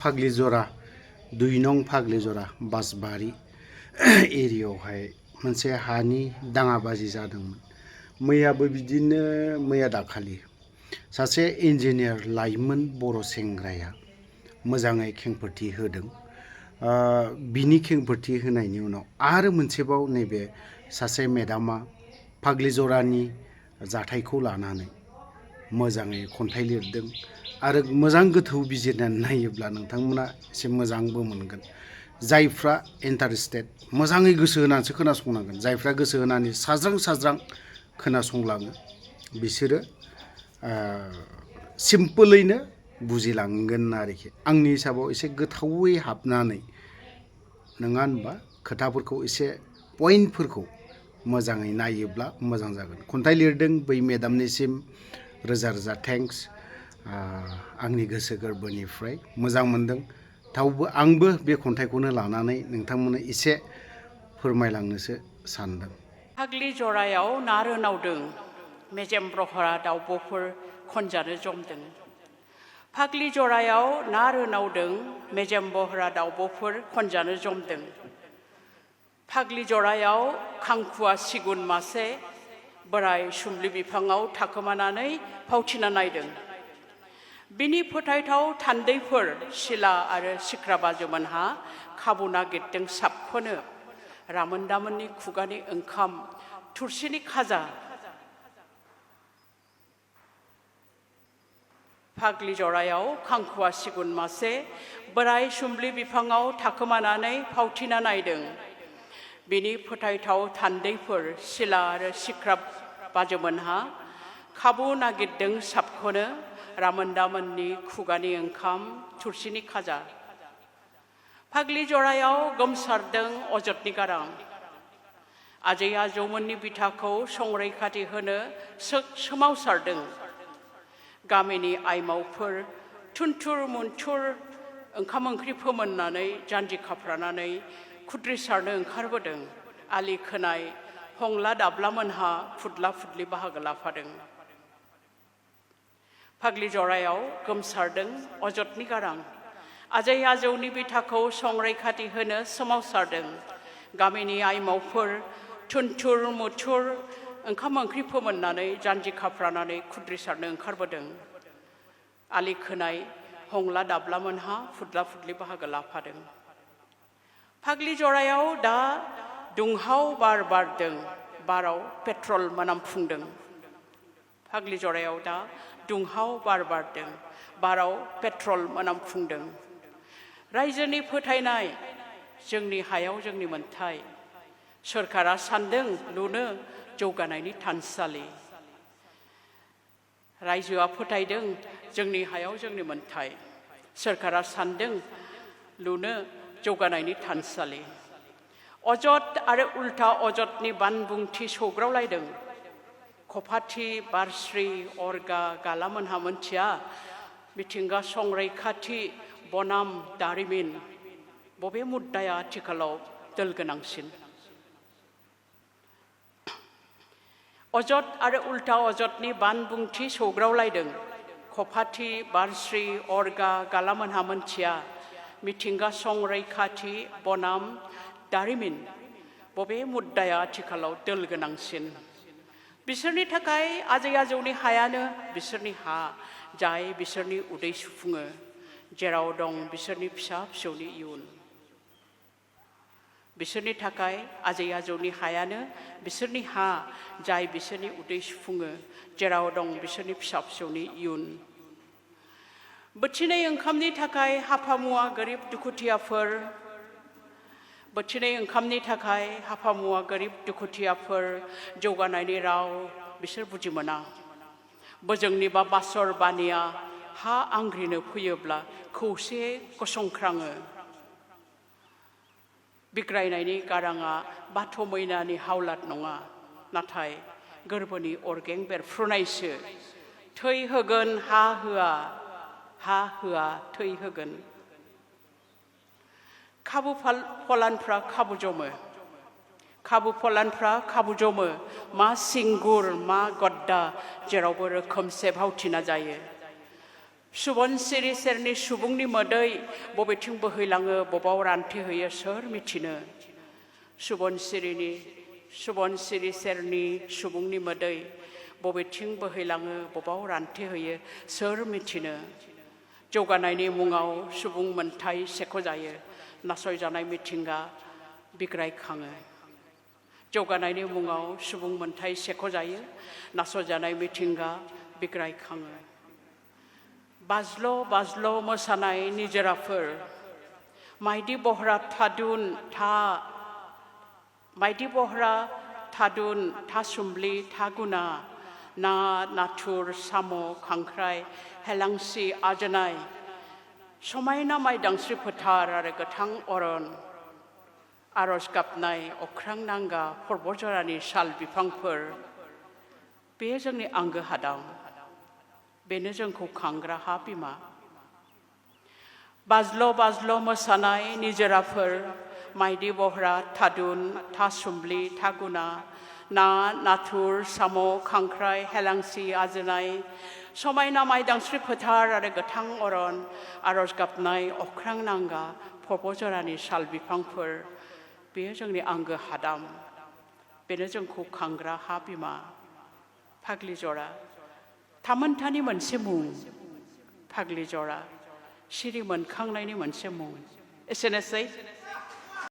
फाग्लिजरा 2 नं फाग्लिजरा बासबारि एरियायावहाय मोनसे हानि दाङाबाजि जादोंमोन। मैयाबो बिदिनो मैया दाखालि सासे इन्जिनियार लाइमोन बर' सेंग्राया मोजाङै खेंफोरथि होदों। बिनि खेंफोरथि होनायनि उनाव आरो मोनसेबाव नैबे सासे मेडामा फाग्लिजरानि जाथायखौ लानानै मोजाङै खन्थाइ लिरदों आरो मोजां गोथौ बिजिरनानै नायोब्ला नोंथांमोना एसे मोजांबो मोनगोन। जायफ्रा इन्टारेस्टेड मोजाङै गोसो होनानैसो खोनासंनांगोन। जायफ्रा गोसो होनानै साज्रां खोनासंलाङो बिसोरो सिम्पोलैनो बुजिलांगोन आरोखि। आंनि हिसाबाव एसे गोथौवै हाबनानै नङा होनबा खोथाफोरखौ एसे पइन्टफोरखौ मोजाङै नायोब्ला मोजां जागोन। खन्थाइ लिरदों बै मेडामनिसिम रोजा रोजा थेंक्स। आंनि गोसो गोरबोनिफ्राय मोजां मोनदों। थेवबो आंबो बे खन्थाइखौनो लानानै नोंथांमोननो एसे फोरमायलांनोसो सानदों। फाग्लिजरायाव ना रोनावदों, मेजेम ब्रहरा दाउब'फोर खनजानो जमदों। फाग्लिजरायाव ना रोनावदों, मेजेम बहरा दाउब'फोर खनजानो जमदों। फाग्लिजरायाव खांखुवा सिगुन मासे बोराय सुम्लि बिफाङाव थाखोमानानै फावथिना नायदों। बिनि फोथायथाव थान्दैफोर सिला आरो सिख्रा बाजोमोनहा खाबु नागिरदों साबख'नो रामोनदामोननि खुगानि ओंखाम थुरसिनि खाजा। फाग्लिजरायाव खांखुवा सिगुन मासे बोराय सुम्लि बिफाङाव थाखोमानानै फावथिना नायदों। बिनि फोथायथाव थान्दैफोर सिला आरो सिख्रा बाजोमोनहा खाबु नागिरदों साबख'नो रामोनदामोननि खुगानि ओंखाम थुरसिनि खाजा। फाग्लिजरायाव गोमसारदों अजदनि गारां। आजै आजौमोननि बिथाखौ संरैखाथि होनो सोमावसारदों। गामिनि आइमावफोर थुनथुर मुनथुर ओंखाम ओंख्रि फोमोननानै जान्जि खाफ्रानानै खुद्रि सारनो ओंखारबोदों। आलि खोनाय हंला दाब्लामोनहा फुदला फुदलि बाहागो लाफादों। फाग्लिजरायाव गोमसारदों अजदनि गारां। आजै आजौनि बिथाखौ संरैखाथि होनो सोमावसारदों। गामिनि आइमावफोर थुनथुर मुथुर ओंखाम ओंख्रि फोमोननानै जान्जि खाफ्रानानै खुद्रि सारनो ओंखारबोदों। आलि खोनाय हंला दाब्लामोनहा फुदला फुदलि बाहागो लाफादों। फाग्लिजरायाव दा दुंहाव बार बारदों, बाराव पेट्रल मोनामफुंदों। फाग्लिजरायाव दा दुंहाव बार बारदों, बाराव पेट्रल मोनामफुंदों। रायजोनि फोथायनाय जोंनि हायाव जोंनि मोन्थाय। सोरखारा सानदों लुनो जौगानायनि थानसालि। रायजोआ फोथायदों जोंनि हायाव जोंनि मोन्थाय। सोरखारा सानदों लुनो जौगानायनि थानसालि। अजद आरो उल्था अजदनि बानबुंथि सौग्रावलायदों। खफाथि बारस्रि अरगा गालामोनहा मोनथिया मिथिंगा संरैखाथि बनाम दारिमिन बबे मुद्दाया आथिखालाव दोल गोनांसिन। अजद आरो उल्था अजदनि बानबुंथि सौग्रावलायदों। खफाथि बारस्रि अरगा गालामोनहा मोनथिया मिथिंगा संरैखाथि बनाम दारिमिन बबे मुद्दाया आथिखालाव दोल गोनांसिन। बिसोरनि थाखाय आजै आजौनि हायानो बिसोरनि हा, जाय बिसोरनि उदै सुफुङो। जेराव दं बिसोरनि फिसा फिसौनि इयुन। बिसोरनि थाखाय आजै आजौनि हायानो बिसोरनि हा, जाय बिसोरनि उदै सुफुङो। जेराव दं बिसोरनि फिसा फिसौनि इयुन। बोथिनै ओंखामनि थाखाय हाफामुवा गोरिब दुखुथियाफोर। बोथिनै ओंखामनि थाखाय हाफामुवा गोरिब दुखुथियाफोर। जौगानायनि राव बिसोर बुजि मोना। बोजोंनिबा बासर बानिया हा आंग्रिनो फैयोब्ला खौसेयै गसंख्राङो। बिग्रायनायनि गाराङा बाथ' मैनानि हावलाद नङा, नाथाय गोरबोनि अरगें बेरफ्रुनायसो। थै होगोन हा होआ, हा होआ थै होगोन। खाबु फलानफ्रा खाबु जमो। खाबु फलानफ्रा खाबु जमो। मा सिंगुर मा गड्डा जेरावबो रोखोमसे भावथिना जायो। सुबनसिरि सेरनि सुबुंनि मोदै बबेथिं बोहैलाङो बबाव रानथेहैयो सोर मिथिनो सुबनसिरि सेरनि सुबुंनि मोदै बबेथिं बोहैलाङो बबाव रानथेहैयो सोर मिथिनो जौगानायनि मुङाव सुबुं मोनथाय सेख'जायो नासयजानाय मिथिंगा बिग्रायखाङो जौगानायनि मुङाव सुबुं मोनथाय सेख'जायो नासयजानाय मिथिंगा बिग्रायखाङो बाज्ल' बाज्ल' मोसानाय निजोराफोर माइदि बहरा थादुन था सुम्बलि था गुना ना नाथुर साम' खांख्राइ हेलांसि आजोनाय समायना माइदांस्रि फोथार आरो गोथां अरन आरज गाबनाय अख्रां नांगा पर्बतजरानि साल बिफांफोर बे जोंनि आंगो हादाम बेनो जोंखौ खांग्रा हा बिमा बाज्ल' बाज्ल' मोसानाय निजोराफोर माइदि बहरा थादुन था सुम्बलि था गुना ना नाथुर साम' खांख्राइ हेलांसि आजोनाय समायना माइदांस्रि फोथार आरो गोथां अरन आरज गाबनाय अख्रां नांगा पर्बतजरानि साल बिफांफोर बेयो जोंनि आंगो हादाम बेनो जोंखौ खांग्रा हा बिमा फाग्लिजरा थामोनथानि मोनसे मुं फाग्लिजरा सिरि मोनखांनायनि मोनसे मुं एसेनोसै